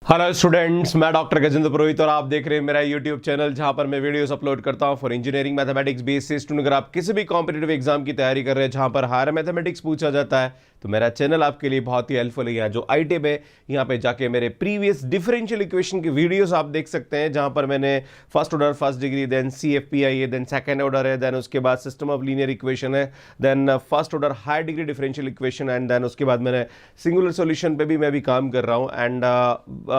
Hello students, मैं doctor Gajendra पुरोहित और आप देख रहे हैं मेरा यूट्यूब चैनल जहां पर मैं वीडियोस अपलोड करता हूं for engineering mathematics basis student. अगर आप किसी भी कॉम्पिटिटिव एग्जाम की तैयारी कर रहे हैं जहां पर हायर मैथमेटिक्स पूछा जाता है तो मेरा चैनल आपके लिए बहुत ही हेल्पफुल है। यहाँ जो आई टिप है, यहाँ पे जाके मेरे प्रीवियस डिफरेंशियल इक्वेशन की वीडियोस आप देख सकते हैं जहां पर मैंने first order first degree, then CFPI है, देन सेकंड ऑर्डर है, देन उसके बाद सिस्टम ऑफ लीनियर इक्वेशन है, then first order higher degree differential equation and then उसके बाद मैंने सिंगुलर सॉल्यूशन पे भी मैं भी काम कर रहा हूँ एंड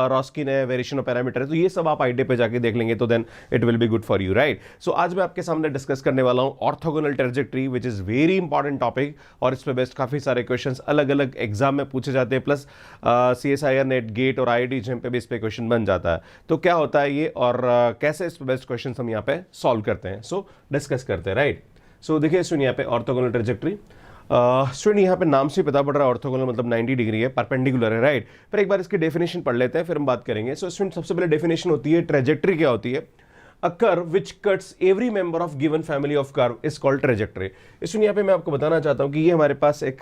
रॉस्किन है, वेरिएशन ऑफ पैरामीटर है। तो ये सब आप आई टिप पे जाके देख लेंगे तो then it will be good for you, right. So आज मैं आपके सामने डिस्कस करने वाला हूँ orthogonal trajectory which is very important topic और इस पे बेस्ड काफी सारे क्वेश्चंस अलग अलग एग्जाम में पूछे जाते हैं, प्लस CSIR नेट गेट और IIT JEM पे भी इस पे क्वेश्चन बन जाता है। तो क्या होता है ये और कैसे इस पे बेस्ट क्वेश्चन हम यहाँ पे सॉल्व करते हैं, सो डिस्कस करते हैं, राइट। सो देखिए सुनिए यहाँ पे ऑर्थोगोनल ट्रेजेक्टरी स्टूडेंट यहाँ पे नाम से पता पड़ रहा है ऑर्थोगोनल मतलब 90 डिग्री है, परपेंडिकुलर है, राइट। पर एक बार इसकी डेफिनेशन पढ़ लेते हैं फिर हम बात करेंगे। सो स्टूडेंट सबसे पहले डेफिनेशन होती है ट्रेजेक्टरी क्या होती है। A curve which cuts every member of given family of curve is called trajectory। इसमें यहाँ पे मैं आपको बताना चाहता हूँ कि ये हमारे पास एक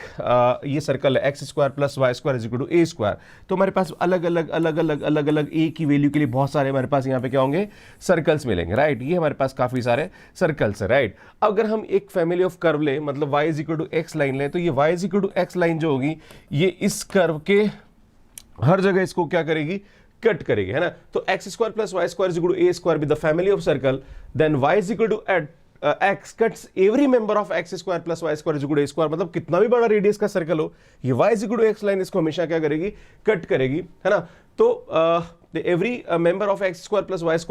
ये सर्कल है x² + y² = a²। तो हमारे पास अलग अलग a की वैल्यू के लिए बहुत सारे हमारे पास यहाँ पे क्या होंगे, सर्कल्स मिलेंगे, राइट। ये हमारे पास काफी सारे सर्कल्स है, राइट। अगर हम एक फैमिली ऑफ कर्व ले मतलब y = x लाइन ले तो ये y = x लाइन जो होगी ये इस कर्व के हर जगह इसको क्या करेगी, कट करेगी, है ना। तो x² + y² = a² with the family of circle, then y x cuts every member of x² + y² = a²। मतलब कितना भी बड़ा रेडियस का सर्कल हो ये y = x लाइन इसको हमेशा क्या करेगी, कट करेगी, है ना। तो every member of x² + y² =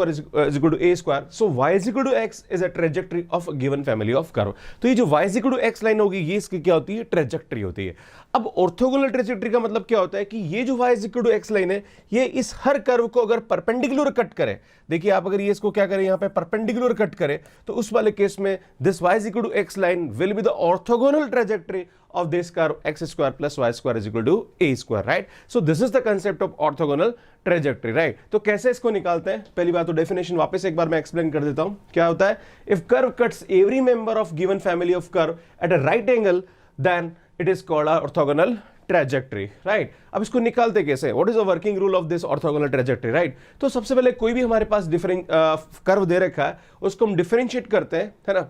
a², so y = x is a trajectory of a given family of curve। तो ये जो y = x लाइन होगी ये इसकी क्या होती है, ट्रेजेक्टरी होती है। अब ऑर्थोगोनल ट्रेजेक्टरी का मतलब क्या होता है कि ये जो y = x लाइन है ये इस हर कर्व को अगर परपेंडिकुलर कट करे, देखिए आप अगर ये इसको क्या करें यहाँ पे परपेंडिकुलर कट करे तो उस वाले केस में this y = x line will be the orthogonal trajectory of this curve x² + y² = a², right। so this is the concept of orthogonal trajectory, right। तो कैसे इसको निकालते हैं, पहली बात तो डेफिनेशन वापस एक बार मैं एक्सप्लेन कर देता हूं। क्या होता है, if curve cuts every member of given family of curve at a right angle then it is called a orthogonal trajectory, right. अब इसको निकालते कैसे, what is the working rule of this orthogonal trajectory, right. तो सबसे पहले कोई भी हमारे पास डिफरेंट कर्व दे रखा है उसको हम डिफरेंशिएट करते हैं, है ना,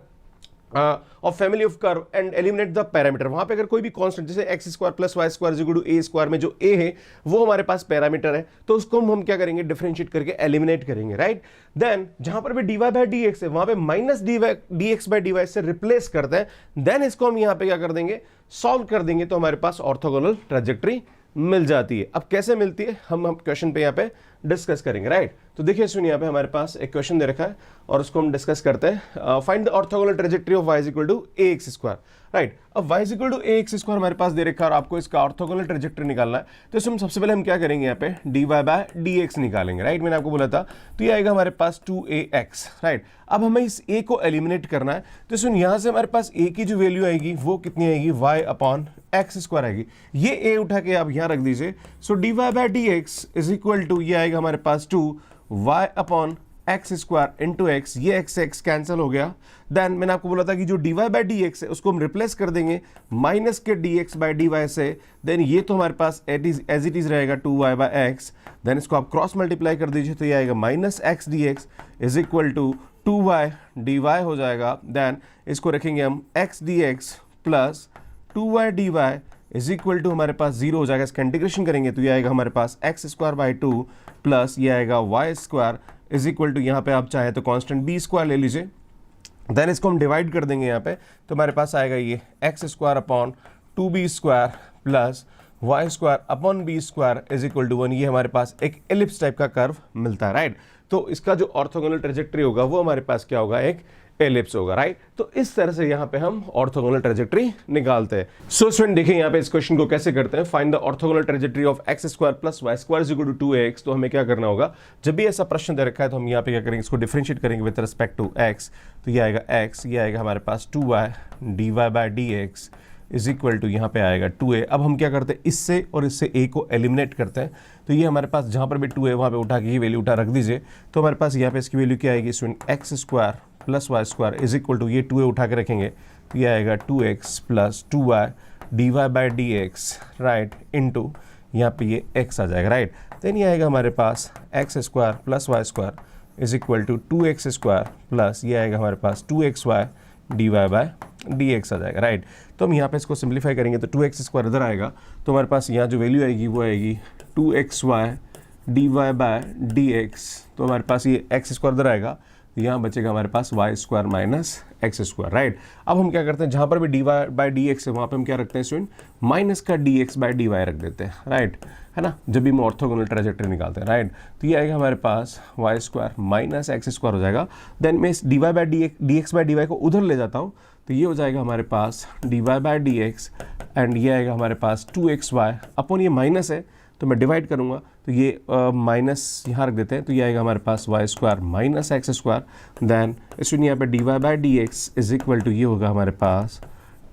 of family of curve and eliminate the parameter. वहां पे अगर कोई भी कांस्टेंट जैसे x² + y² = a² में जो a है वो हमारे पास पैरामीटर है तो उसको हम क्या करेंगे, डिफरेंशिएट करके एलिमिनेट करेंगे, राइट। देन जहां पर भी dy/dx है वहां पे -dx/dy से रिप्लेस करते हैं, देन इसको हम यहां पे क्या कर देंगे, सॉल्व कर देंगे तो हमारे पास ऑर्थोगोनल ट्रेजेक्टरी मिल जाती है। अब कैसे मिलती है हम क्वेश्चन पे यहाँ पे डिस्कस करेंगे, राइट। तो देखिए सुनिए यहाँ पे हमारे पास एक क्वेश्चन दे रखा है और उसको हम डिस्कस करते हैं। Find the orthogonal trajectory of y = ax², right. अब y = ax² हमारे पास दे रखा है और आपको इसका ऑर्थोगोनल ट्रेजेक्टरी निकालना है तो इसमें सबसे पहले हम क्या करेंगे, यहाँ पे dy/dx निकालेंगे, राइट। मैंने आपको बोला था तो ये आएगा हमारे पास 2ax, राइट। अब हमें इस a को एलिमिनेट करना है तो सुन यहाँ से हमारे पास a की जो वैल्यू आएगी वो कितनी आएगी, y/x² आएगी। ये a उठा के आप यहाँ रख दीजिए। सो dy/dx = ये आएगा हमारे पास 2y/x² इंटू x, ये x कैंसिल हो गया। देन मैंने आपको बोला था कि जो dy/dx है उसको हम रिप्लेस कर देंगे माइनस के dx/dy से, देन ये तो हमारे पास एज इट इज रहेगा 2y/x। देन इसको आप क्रॉस मल्टीप्लाई कर दीजिए तो ये आएगा -x dx = 2y dy हो जाएगा। देन इसको रखेंगे हम x dx + 2y dy = हमारे पास 0 हो जाएगा। इसका इंटीग्रेशन करेंगे तो ये आएगा हमारे पास x² / 2 प्लस ये आएगा y² = यहाँ पे आप चाहे तो कांस्टेंट b² ले लीजिए। देन इसको हम डिवाइड कर देंगे यहाँ पे तो हमारे पास आएगा ये x² / 2b² plus y² / b² = 1। ये हमारे पास एक एलिप्स टाइप का कर्व मिलता है, राइट। तो इसका जो ऑर्थोगोनल ट्रेजेक्टरी होगा वो हमारे पास क्या होगा, एक एलिप्स होगा, राइट। तो इस तरह से यहाँ पे हम ऑर्थोगोनल ट्रेजेक्टरी निकालते हैं। सो स्टूडेंट देखिए यहाँ पे इस क्वेश्चन को कैसे करते हैं, find the orthogonal trajectory of x² + y² = 2ax। तो हमें क्या करना होगा, जब भी ऐसा प्रश्न दे रखा है तो हम यहाँ पे क्या करेंगे, इसको डिफरेंशिएट करेंगे विद रिस्पेक्ट टू x। तो ये आएगा x, ये आएगा हमारे पास 2y dy/dx = यहाँ पे आएगा 2a। अब हम क्या करते हैं, इससे और इससे a को एलिमिनेट करते हैं तो ये हमारे पास जहाँ पर भी 2 है वहाँ पे उठा के ये वैल्यू उठा रख दीजिए तो हमारे पास यहाँ पे इसकी वैल्यू क्या आएगी, x² + y² ये 2a उठा के रखेंगे तो ये आएगा 2x + 2y dy/dx, right, into यहाँ पे ये x आ जाएगा, राइट। देन ये आएगा हमारे पास x square plus y square is equal to 2x square plus ये आएगा हमारे पास 2xy dy बाय dx आ जाएगा, राइट। तो हम यहाँ पे इसको सिंप्लीफाई करेंगे तो 2x स्क्वायर इधर आएगा, तो हमारे पास यहाँ जो वैल्यू आएगी वो आएगी 2xy dy बाय dx, तो हमारे पास ये x स्क्वायर इधर आएगा, तो यहाँ बचेगा हमारे पास y square minus x square, right. अब हम क्या करते हैं, जहाँ पर भी d y by d x है वहाँ पर हम क्या रखते हैं स्टूडेंट, माइनस का d x by d y रख देते हैं, राइट, है ना, जब भी हम ऑर्थोगोनल ट्रेजेक्टरी निकालते हैं, राइट। तो ये आएगा हमारे पास y square minus x square हो जाएगा। देन मैं इस d y by d x by d y को उधर ले जाता हूँ, तो ये हो जाएगा हमारे पास d y by d x and ये आएगा हमारे पास 2xy अपॉन ये माइनस है तो मैं डिवाइड करूँगा, तो ये माइनस यहाँ रख देते हैं, तो ये आएगा हमारे पास y square minus x square. Then इसमें यहाँ पे d y by d x is equal to ये होगा हमारे पास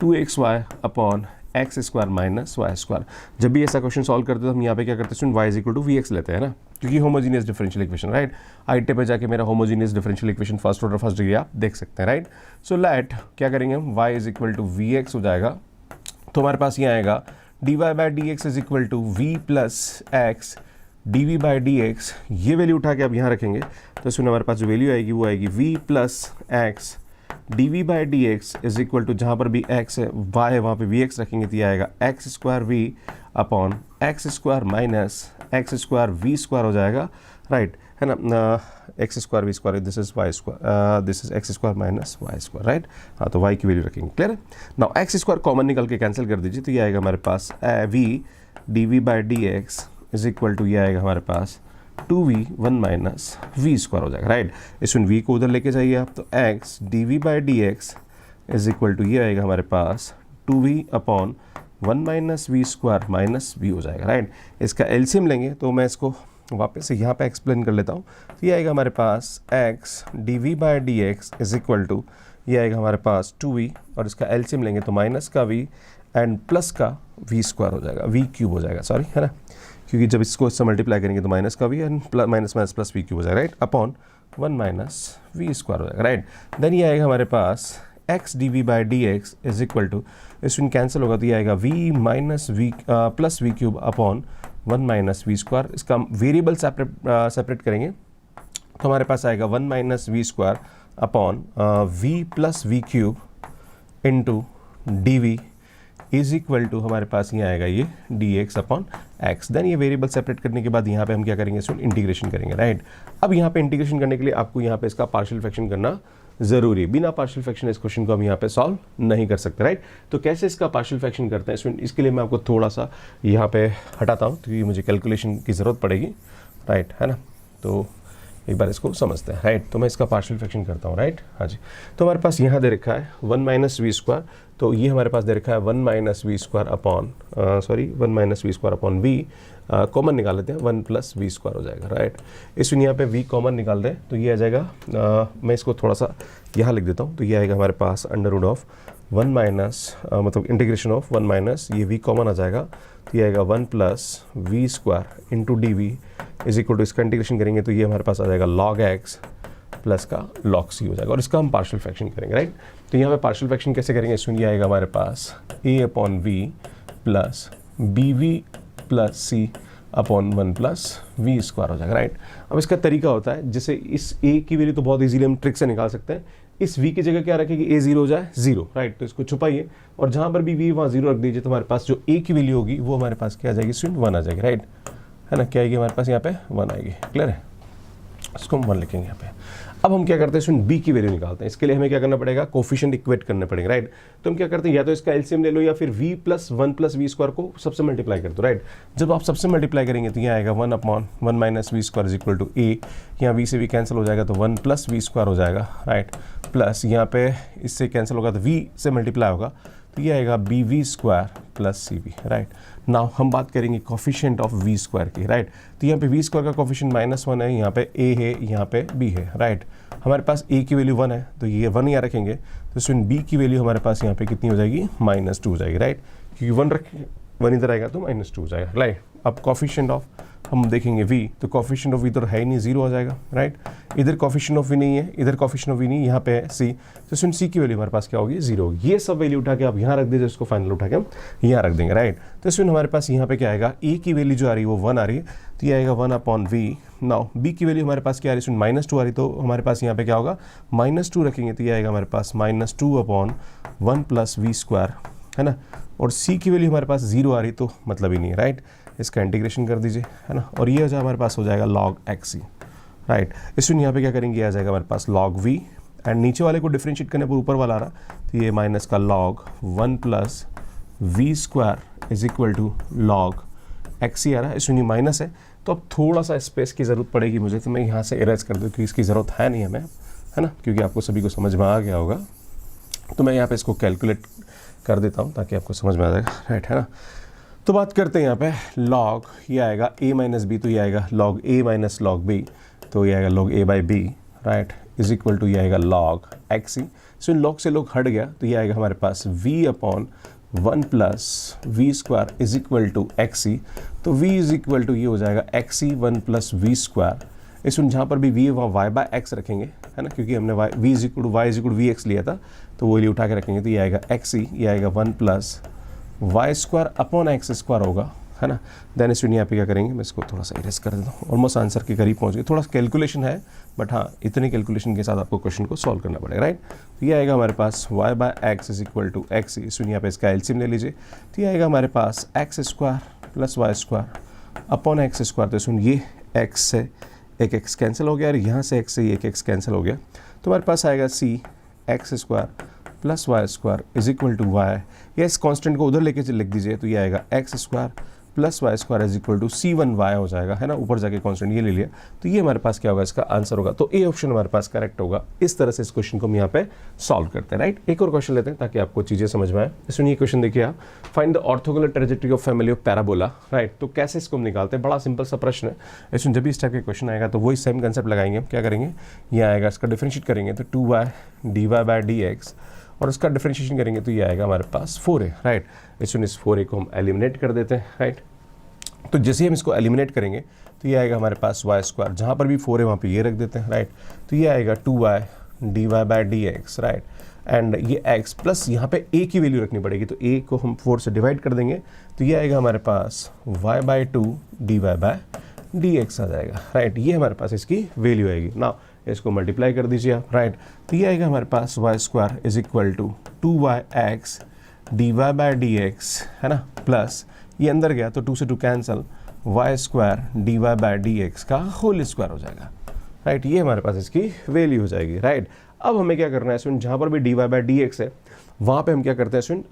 2xy upon x square minus y square. जब भी ऐसा क्वेश्चन सॉल्व करते हैं तो हम यहाँ पे क्या करते हैं, y is equal to v x लेते हैं ना, क्योंकि होमोजीनियस डिफरेंशियल इक्वेशन, राइट। आईटी पे जाके मेरा homogeneous differential equation first order first degree आप देख सकते हैं, राइट। सो लेट क्या करेंगे हम, y is equal to v x हो जाएगा, तो हमारे पास ये आएगा d y by d x is equal to v plus x d v by d x. ये वैल्यू उठा के आप यहाँ रखेंगे तो इसमें हमारे पास जो वैल्यू आएगी वो आएगी v plus x d v by d x is equal to, जहाँ पर भी एक्स है वाई है वहाँ पे वी एक्स रखेंगे तो ये आएगा x square v upon x square minus x square v square हो जाएगा, राइट, है ना, x square v square, this is y square, this is x square minus y square, right. हाँ, तो वाई की वैल्यू रखेंगे, क्लियर है। Now x square common निकल के कैंसिल कर दीजिए, तो ये आएगा हमारे पास v d v by d x is equal to ये आएगा हमारे पास 2v 1 माइनस वी स्क्वायर हो जाएगा, राइट। इसमें v को उधर लेके जाइए आप, तो x d v by d x is equal to ये आएगा हमारे पास 2v upon 1 minus v square minus v हो जाएगा, राइट। इसका एलसीएम लेंगे तो मैं इसको वापस से यहाँ पे एक्सप्लेन कर लेता हूँ, तो ये आएगा हमारे पास x d v by d x is equal to ये आएगा हमारे पास 2v और इसका एलसीएम लेंगे तो माइनस का v एंड प्लस का v स्क्वायर हो जाएगा, v क्यूब हो जाएगा, सॉरी, है ना, क्योंकि जब इसको इससे मल्टीप्लाई करेंगे तो माइनस का v and minus minus plus v cube हो जाएगा, right, upon 1 minus v square हो जाएगा, राइट। देन ये आएगा हमारे पास x d v by d x is equal to, इसमें कैंसिल होगा तो ये आएगा v minus v plus v cube upon 1 minus v square. इसका वेरिएबल सेपरेट करेंगे तो हमारे पास आएगा 1 minus v square upon v plus v cube into d v is equal to हमारे पास ये आएगा ये d x upon x. Then ये वेरिएबल सेपरेट करने के बाद यहाँ पे हम क्या करेंगे, इसको इंटीग्रेशन करेंगे, राइट। अब यहाँ पे इंटीग्रेशन करने के लिए आपको यहाँ पे इसका पार्शियल फ्रैक्शन करना जरूरी है, बिना पार्शियल फ्रैक्शन इस क्वेश्चन को हम यहाँ पे सॉल्व नहीं कर सकते, राइट। तो कैसे इसका पार्शियल फ्रैक्शन करते हैं, इसके लिए मैं आपको थोड़ा सा यहाँ पे हटाता हूँ क्योंकि मुझे कैलकुलेशन की ज़रूरत पड़ेगी, राइट, है ना। तो एक बार इसको समझते हैं, राइट। तो मैं इसका पार्शियल फ्रैक्शन करता हूँ, राइट, हाँ जी। तो हमारे पास यहाँ दे रखा है 1 माइनस वी स्क्वायर, तो ये हमारे पास दे रखा है 1 minus v square upon 1 minus v square upon v, common निकाल लेते हैं 1 प्लस वी स्क्वायर हो जाएगा, राइट। इसमें यहाँ पे वी कॉमन निकाल दें तो ये आ जाएगा, मैं इसको थोड़ा सा यहाँ लिख देता हूँ, तो ये आएगा हमारे पास अंडर रूट ऑफ 1 माइनस मतलब इंटीग्रेशन ऑफ 1 माइनस ये वी कॉमन आ जाएगा, तो ये आएगा 1 plus v square into d v is equal to, इसका इंटीग्रेशन करेंगे तो ये हमारे पास आ जाएगा लॉग एक्स प्लस का लॉग सी हो जाएगा और इसका हम पार्शियल फ्रैक्शन करेंगे, राइट। तो यहाँ पे पार्शियल फ्रैक्शन कैसे करेंगे, इसमें ये आएगा हमारे पास A upon v plus B v plus C upon 1 plus v square हो जाएगा, राइट। अब इसका तरीका होता है, जैसे इस ए की वैल्यू तो बहुत इजीली हम ट्रिक से निकाल सकते हैं, इस v की जगह क्या रखेगी, a 0 हो जाए 0, राइट। तो इसको छुपाइए और जहाँ पर भी v वहाँ 0 रख दीजिए, तो हमारे पास जो a की वैल्यू होगी वो हमारे पास क्या आ जाएगी, स्टूडेंट 1 आ जाएगी, राइट, है ना। क्या आएगी हमारे पास यहाँ पे 1 आएगी, क्लियर है, इसको हम 1 लिखेंगे यहाँ पे। अब हम क्या करते हैं, स्टूडेंट b की वैल्यू निकालते हैं, इसके लिए हमें क्या करना पड़ेगा, कोफिशिएंट इक्वेट करने पड़ेंगे, राइट। तो हम क्या करते हैं, या तो इसका एलसीएम ले लो या फिर v plus 1 plus v square को सबसे मल्टीप्लाई कर दो, राइट। जब आप सबसे मल्टीप्लाई करेंगे तो यहाँ आएगा 1 upon 1 minus v square is equal to A, यहाँ v से v कैंसिल हो जाएगा तो 1 प्लस वी स्क्वायर हो जाएगा, राइट, प्लस यहाँ पे इससे कैंसिल होगा तो v से मल्टीप्लाई होगा तो ये आएगा B v square plus C v, right. Now हम बात करेंगे कोफिशिएंट ऑफ वी स्क्वायर की, राइट। तो यहाँ पे वी स्क्वायर का कोफिशिएंट -1 है, यहाँ पे a है, यहाँ पे b है, राइट। हमारे पास a की वैल्यू 1 है तो ये 1 यहाँ रखेंगे, तो इसमें b की वैल्यू हमारे पास यहाँ पे कितनी हो जाएगी, -2 हो जाएगी, राइट, क्योंकि 1 रखेंगे 1 इधर आएगा तो -2 हो जाएगा, राइट। अब कोफिशिएंट ऑफ हम देखेंगे v, तो कोफिशिएंट ऑफ v तो है ही नहीं, 0 हो जाएगा, राइट। इधर कोफिशिएंट ऑफ v नहीं है, इधर कोफिशिएंट ऑफ v नहीं, यहाँ पे है c, तो सुन c की वैल्यू हमारे पास क्या होगी, 0 होगी। ये सब वैल्यू उठा के आप यहाँ रख दीजिए, इसको फाइनल उठा के हम यहाँ रख देंगे, राइट। तो सुन हमारे पास यहाँ पे क्या आएगा, a की वैल्यू जो आ रही है वो 1 आ रही है, तो ये आएगा 1/v। नाउ b की वैल्यू हमारे पास क्या आ रही है, सुन -2 आ रही, तो हमारे पास यहाँ पे क्या होगा, -2 रखेंगे तो ये आएगा हमारे पास -2/1 + v², है ना। और c की वैल्यू हमारे पास 0 आ रही, तो मतलब ही नहीं है, राइट। इसका इंटीग्रेशन कर दीजिए, है ना, और ये हमारे पास हो जाएगा log xc, राइट। इसमें यहाँ पे क्या करेंगे, ये आ जाएगा हमारे पास log v, एंड नीचे वाले को डिफरेंशिएट करने पर ऊपर वाला आ रहा, तो ये माइनस का log 1 + v² = log xc आ रहा है। इसमें माइनस है, तो अब थोड़ा सा स्पेस की ज़रूरत पड़ेगी मुझे, तो मैं यहाँ से इरेज कर दूँ क्योंकि इसकी ज़रूरत है नहीं हमें, है ना, क्योंकि आपको सभी को समझ में आ गया होगा। तो मैं यहाँ पे इसको कैलकुलेट कर देता हूँ ताकि आपको समझ में आ जाएगा, राइट, है ना। तो बात करते हैं यहाँ पे log, ये आएगा a - b, तो ये आएगा log a - log b, तो ये आएगा log a/b, राइट, = ये आएगा log xc। सो इन log से log हट गया, तो ये आएगा हमारे पास v/1 + v² = xc, तो v ये हो जाएगा xc 1 + v²। इसमें जहाँ पर भी v है वहाँ y/x रखेंगे, है ना, क्योंकि हमने v = vx लिया था, तो वो लिए उठा के रखेंगे, तो ये आएगा xc, ये आएगा 1 + y² / x² होगा, है ना। देन इसमें यहाँ पे क्या करेंगे, मैं इसको थोड़ा सा इरेज कर देता हूँ, ऑलमोस्ट आंसर के करीब पहुँच गए, थोड़ा सा कैलकुलेशन है, बट हाँ इतने कैलकुलेशन के साथ आपको क्वेश्चन को सॉल्व करना पड़ेगा, राइट। तो ये आएगा हमारे पास y/x = x, इसमें यहाँ पे इसका एलसीएम ले लीजिए, तो ये आएगा हमारे पास x² + y² / x², तो इसमें ये x से एक x कैंसिल हो गया, और यहाँ से x से एक x कैंसिल हो गया, तो हमारे पास आएगा c x² + y² = y, या इस कांस्टेंट को उधर लेके लिख दीजिए, तो ये आएगा x² + y² = c1y हो जाएगा, है ना, ऊपर जाके कांस्टेंट ये ले लिया, तो ये हमारे पास क्या होगा, इसका आंसर होगा। तो ए ऑप्शन हमारे पास करेक्ट होगा। इस तरह से इस क्वेश्चन को हम यहाँ पे सॉल्व करते हैं, राइट। एक और क्वेश्चन लेते हैं ताकि आपको चीज़ें समझ में आए। इसमें ये क्वेश्चन देखिए आप, find the orthogonal trajectory of family of parabola, right. तो कैसे इसको हम निकालते हैं, बड़ा सिंपल सा प्रश्न है। इसमें जब भी इस टाइप के क्वेश्चन आएगा तो वही सेम कंसेप्ट लगाएंगे हम, क्या करेंगे, ये आएगा, इसका डिफरेंशिएट करेंगे तो 2y dy/dx, और उसका डिफरेंशिएशन करेंगे तो ये आएगा हमारे पास 4a, राइट। इसमें इस 4a को हम एलिमिनेट कर देते हैं, राइट। तो जैसे ही हम इसको एलिमिनेट करेंगे तो ये आएगा हमारे पास y², जहाँ पर भी 4 है वहाँ पे ये रख देते हैं, राइट। तो ये आएगा 2y dy/dx, राइट, एंड ये x प्लस यहाँ पे a की वैल्यू रखनी पड़ेगी, तो a को हम 4 से डिवाइड कर देंगे, तो ये आएगा हमारे पास y/2 dy/dx आ जाएगा, राइट। ये हमारे पास इसकी वैल्यू आएगी। ना इसको मल्टीप्लाई कर दीजिए आप, राइट। तो ये आएगा हमारे पास y² = 2yx dy/dx, है ना, प्लस ये अंदर गया तो 2 से 2 कैंसिल, y² dy/dx का होल स्क्वायर हो जाएगा, राइट। ये हमारे पास इसकी वैल्यू हो जाएगी, राइट। अब हमें क्या करना है, सुन जहाँ पर भी dy/dx है वहाँ पे हम क्या करते हैं, सुन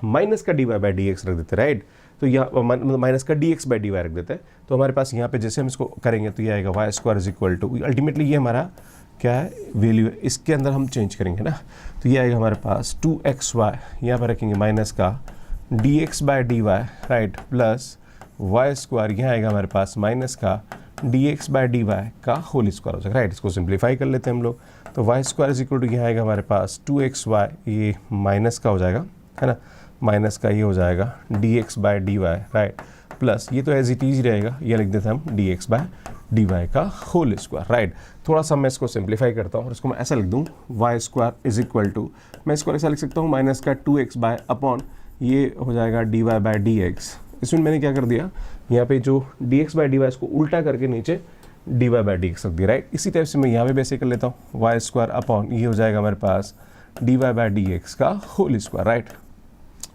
माइनस का dy/dx रख देते हैं, राइट। तो यहाँ माइनस का dx/dy रख देते हैं, तो हमारे पास यहाँ पे जैसे हम इसको करेंगे तो ये आएगा y² अल्टीमेटली ये हमारा क्या है, वैल्यू है, इसके अंदर हम चेंज करेंगे ना, तो ये आएगा हमारे पास 2xy, यहाँ पर रखेंगे माइनस का dx/dy, राइट, प्लस y², यहाँ आएगा हमारे पास माइनस का dx/dy का होल स्क्वायर हो जाएगा, राइट। इसको सिंप्लीफाई कर लेते हैं हम लोग, तो y² यहाँ आएगा हमारे पास 2xy, ये माइनस का हो जाएगा, है ना, माइनस का ये हो जाएगा dx/dy, राइट, प्लस ये तो एज इट इज रहेगा, ये लिख देते हैं हम dx/dy का होल स्क्वायर, राइट। थोड़ा सा मैं इसको सिंप्लीफाई करता हूँ और इसको मैं ऐसा लिख दूँ, y² मैं इसको ऐसा लिख सकता हूँ माइनस का 2xy अपॉन ये हो जाएगा dy/dx। इसमें मैंने क्या कर दिया, यहाँ पे जो dx/dy इसको उल्टा करके नीचे dy/dx रख दिया, राइट। इसी टाइप से मैं यहाँ पे भी ऐसे कर लेता हूँ, y² अपॉन ये हो जाएगा हमारे पास dy/dx का होल स्क्वायर, राइट।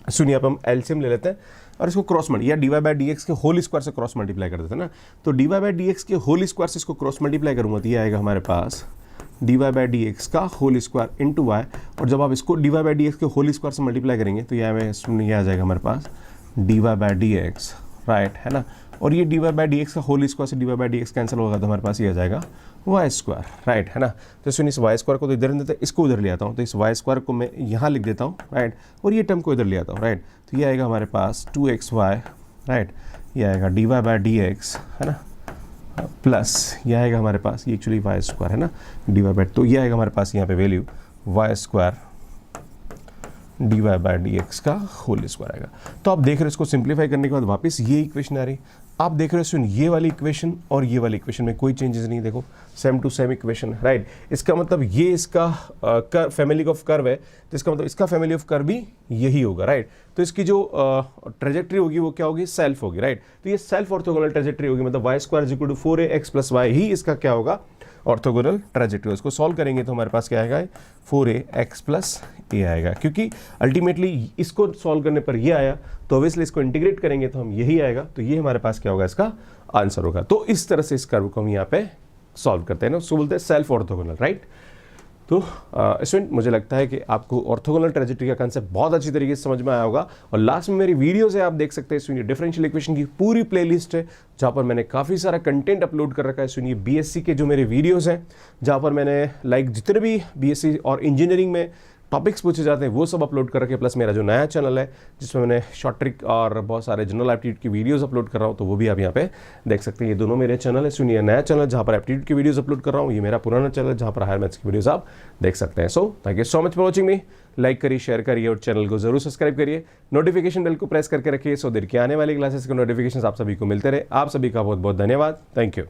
सुनिए अब हम एलसीएम ले लेते हैं और इसको क्रॉस मल्टी या dy/dx के होल स्क्वायर से क्रॉस मल्टीप्लाई कर देते हैं ना, तो dy/dx के होल स्क्वायर से इसको क्रॉस मल्टीप्लाई करूँगा तो ये आएगा हमारे पास dy/dx का होल स्क्वायर इंटू y, और जब आप इसको dy/dx के होल स्क्वायर से मल्टीप्लाई करेंगे तो ये आ जाएगा हमारे पास dy/dx, राइट, है ना। और ये dy/dx का होल स्क्वायर से dy/dx कैंसिल होगा तो हमारे पास ये आ जाएगा y², राइट, है ना। तो इसमें इस y² को तो इधर देते हैं, इसको उधर ले आता हूँ, तो इस y² को मैं यहाँ लिख देता हूँ, राइट, और ये टर्म को इधर ले आता हूँ, राइट। तो ये आएगा हमारे पास 2xy, राइट, ये आएगा dy/dx, है ना, प्लस ये आएगा हमारे पास, ये एक्चुअली y² है ना, dy/, तो ये आएगा हमारे पास यहाँ पे value y² d y by d x का होल स्क्वायर आएगा। तो आप देख रहे हो इसको सिंप्लीफाई करने के बाद वापस ये इक्वेशन आ रही। आप देख रहे हो सुन ये वाली इक्वेशन और ये वाली इक्वेशन में कोई चेंजेस नहीं, देखो same to same equation, right. इसका मतलब ये इसका फैमिली ऑफ कर्व है, तो इसका मतलब इसका फैमिली ऑफ कर्व भी यही होगा, राइट। तो इसकी जो ट्रेजेक्ट्री होगी वो क्या होगी, सेल्फ होगी, राइट। तो ये सेल्फ ऑर्थोगोनल ट्रेजेक्ट्री होगी, मतलब y square is equal to 4ax plus y ही इसका क्या होगा, ऑर्थोगोनल ट्रेजेक्ट्री। इसको सॉल्व करेंगे तो हमारे पास क्या आएगा, 4ax प्लस ए आएगा, क्योंकि अल्टीमेटली इसको सॉल्व करने पर ये आया, तो ऑब्वियसली इसको इंटीग्रेट करेंगे तो हम यही आएगा, तो ये हमारे पास क्या होगा, इसका आंसर होगा। तो इस तरह से इस कर्व को हम यहाँ पे सॉल्व करते हैं ना, उसको बोलते हैं सेल्फ ऑर्थोगोनल, राइट। तो स्टूडेंट मुझे लगता है कि आपको ऑर्थोगोनल ट्रेजेक्ट्री का कांसेप्ट बहुत अच्छी तरीके से समझ में आया होगा। और लास्ट में मेरी वीडियोस है, आप देख सकते हैं, सुनिए डिफरेंशियल इक्वेशन की पूरी प्लेलिस्ट है जहाँ पर मैंने काफ़ी सारा कंटेंट अपलोड कर रखा है। सुनिए बीएससी के जो मेरे वीडियोस हैं जहाँ पर मैंने जितने भी बीएससी और इंजीनियरिंग में टॉपिक्स पूछे जाते हैं वो सब अपलोड कर रखे, प्लस मेरा जो नया चैनल है जिसमें मैंने शॉर्ट ट्रिक और बहुत सारे जनरल एप्टीट्यूड की वीडियोस अपलोड कर रहा हूँ, तो वो भी आप यहाँ पे देख सकते हैं। ये दोनों मेरे चैनल है। सुनिए नया चैनल जहाँ पर एप्टीट्यूड की वीडियोस अपलोड कर रहा हूँ, ये मेरा पुराना चैनल जहाँ पर हायर मैथ्स की वीडियोस आप देख सकते हैं। So thank you so much for watching me. Like करिए, शेयर करिए और चैनल को जरूर सब्सक्राइब करिए। नोटिफिकेशन बेल को प्रेस करके रखिए सो देर की आने वाली क्लासेस के नोटिफिकेशन आप सभी को मिलते रहे। आप सभी का बहुत बहुत धन्यवाद। Thank you.